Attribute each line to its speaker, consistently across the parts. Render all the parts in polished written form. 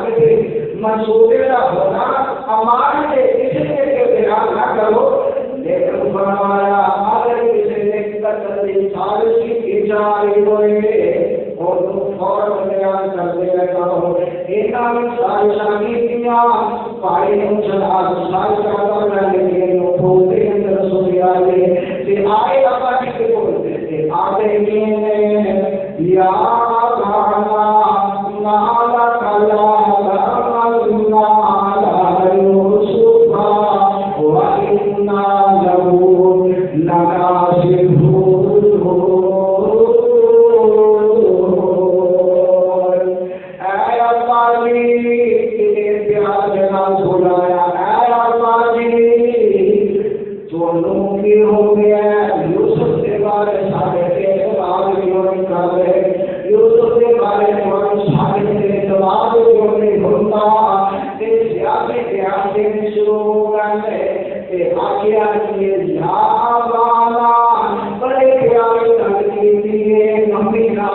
Speaker 1: جناب کے منصوبے کا ہونا ہمارے کے کسی کے بیان نہ کرو، لیکن فرمایا اگر کسی نے قتل ثالثی کی جاری ہوئے اور تم فوراً بیان کرتے رہو ایک سالشانی کیا پائی ہم چلا سال کا لیے بولتے ہیں رسول آئے کہ آئے اپا جی کے بولتے آگے یا مالا مالا کلا مالا یوسفا وَإِنَّا لَهُ لَنَاصِحُونَ۔ اے اللہ جی پیار کے نام بلایا، اے اللہ جی جو لوگ کی ہو گیا یوسف کے بارے سارے اعتبار کیوں کر رہے، یوسف کے بارے میں سارے اعتبار کیوں نہیں ہوتا، سیاسی سیاسی میں شروع کرنے آگیا کیے جا بالا بڑے پیارے لڑکی دیے ممینا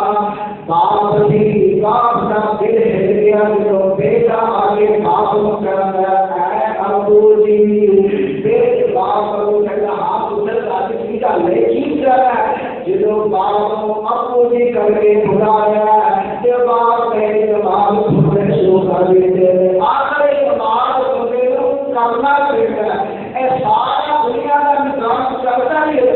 Speaker 1: باپ دی باپ کا دل ہے گیا جو بیٹا آگے باپ کرنا ہے ابو جی بیٹے باپ کو کہنا ہاتھ ادھر آگے سیدھا لے کھینچ رہا ہے جنہوں باپ ابو جی کر کے بلایا جب باپ میرے جواب سننے شروع کر دیتے آخر جواب سننے کرنا چاہیے سارا دنیا کا نظام چلتا ہی ہے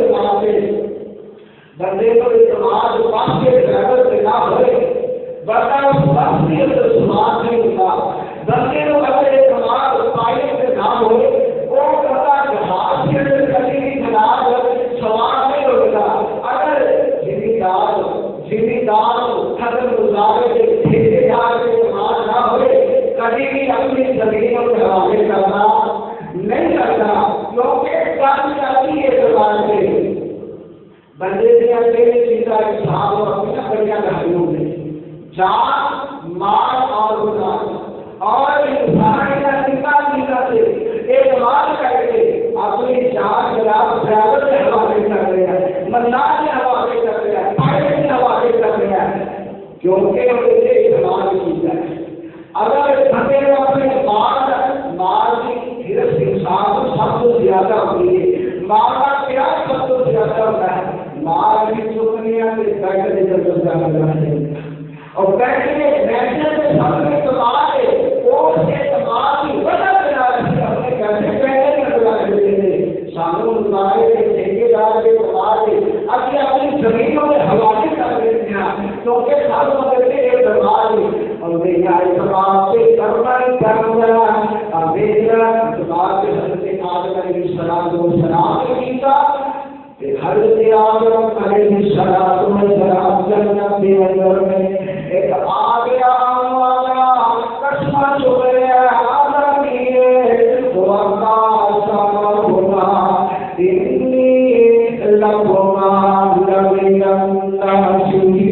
Speaker 1: بندے کو اعتماد بس کے ڈرائیور سے نہ ہوئے ورنہ اس بس کی سماج نہیں ہوتا، بندے کو اگر اعتماد پائلٹ سے نہ ہوئے وہ پتا جہاز کے اندر کبھی بھی جناب سوار نہیں ہوگا، اگر ذمہ دار ختم گزارے کے ٹھیکے دار کے اعتماد نہ ہوئے کبھی بھی اپنی زمینوں کے حوالے کرنا نہیں کرتا، کیونکہ کام چلتی ہے اعتبار سے بندے سے اکیلے چیزا انسان اور اپنی بڑھیا گھریوں میں جان مال اور گزار اور انسان کا چیزا سے اعتماد کر کے اپنی جان خلاف ڈرائیور کے حوالے کر رہے ہیں، منان کے حوالے کر رہے ہیں، پائلٹ کے حوالے کر رہے ہیں، کیونکہ اسے اعتماد کی جائے۔ اگر بندے کو اپنے مال کی حرص انسان کو سب سے زیادہ ہوتی ہے، مال کا پیار سب سے زیادہ ہوتا ہے، مال کی چکنیاں سے بیٹھنے سے زیادہ کرنا چاہیے اور بیٹھنے سے سب سے اعتماد ہے اور اعتماد کی وجہ سے اپنے گھر سے بیٹھنے کا دعا کرتے ہیں سامنے مطالعے کے ٹھیکے دار کے اعتماد ہے ابھی اپنی زمینوں کے حوالے کر دیتے ہیں کیونکہ سب مدد اعتماد ہے اور میرا اعتماد سے کرنا ہی کرنا اور میرا اعتماد سے حضرت آدم علیہ السلام کی کا حضرت آدم علیہ السلام جنت کے اندر میں ایک آگیا والا قسمہ چھوڑے آدم کیے تو اللہ سامر ہوگا انی لکھوما لبیم ناسوہی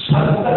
Speaker 1: 70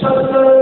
Speaker 1: 70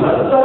Speaker 1: 70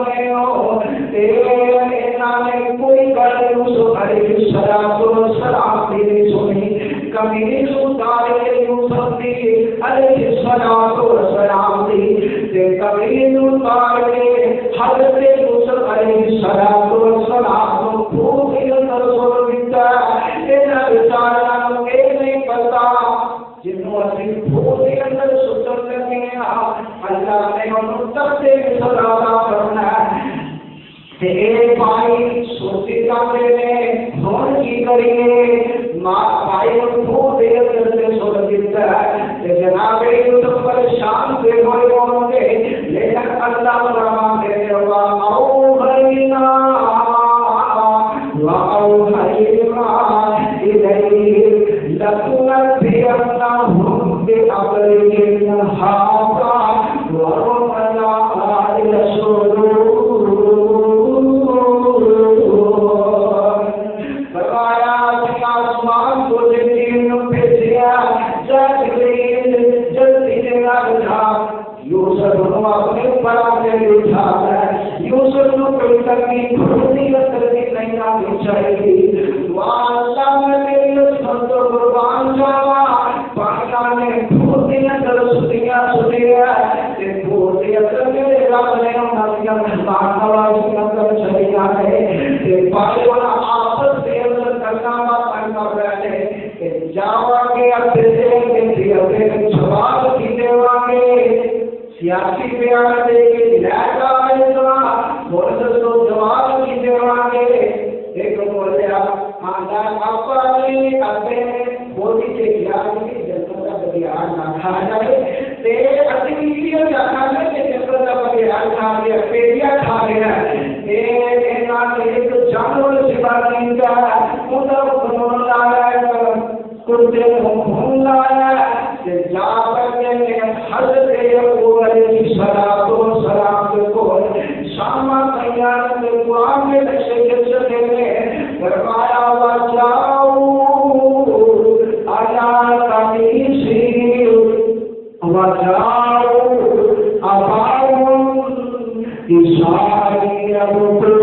Speaker 1: بنے ہو تیرے نامے کوئی گل یوسف علیہ السلام کی نہیں سنی کمی اتارے یوسف دی علیہ السلام دی تے کمی اتارے حضرت یوسف علیہ السلام کو خوب اندر سن دیتا اینا بیچارہ نو یہ نہیں پتا جنہوں اسی خوب اندر ستر لگے اللہ نے انہوں تک سے سرادا کرنا اے بھائی سوچی کامرے میں ہون کی کریے بھائی کو دیر کرتے سو دیتا ہے جناب یوسف پریشان سے ہوئے ہوں گے لیکن اللہ فرمان دے گا اوحینا واوحینا الیہ لتنبئنہم بأمرہم ھذا وهم لا يشعرون یوسف کو کوئی تکلیف نہیں آنی چاہیے اللہ میں سنت قربان جاوا پاکا نے بھوتیاں درستیاں سنیا کہ بھوتیاں میرے رب نے ہماریا مہمان نوازیاں کر چلیا ہے کہ پاکے والا آپس سے اندر کرنا بات کر رہے ہیں کہ جاوا کے اپنے سے اپنے جواب کی دیوا کے سیاسی بیان دے کے لہذا مرتد تو جواب کی دیوانے ایک بولیا خاندان آپ نے اپنے بولی سے کیا کہ جنتوں کا بلیان نہ کھا جائے تے اسی لیے جانا ہے کہ جنتوں کا بلیان کھا گیا پیڑیا کھا گیا اے نام ایک جانور سے بات نہیں کیا مطلب بنون لایا کتے بھون لایا کہ جا کر کے حضرت یعقوب علیہ السلام کو شامہ تیار میں قرآن میں نقشے جلسے میں فرمایا وجاؤ علی قمیصی وجاؤ اباؤ اشاری ابو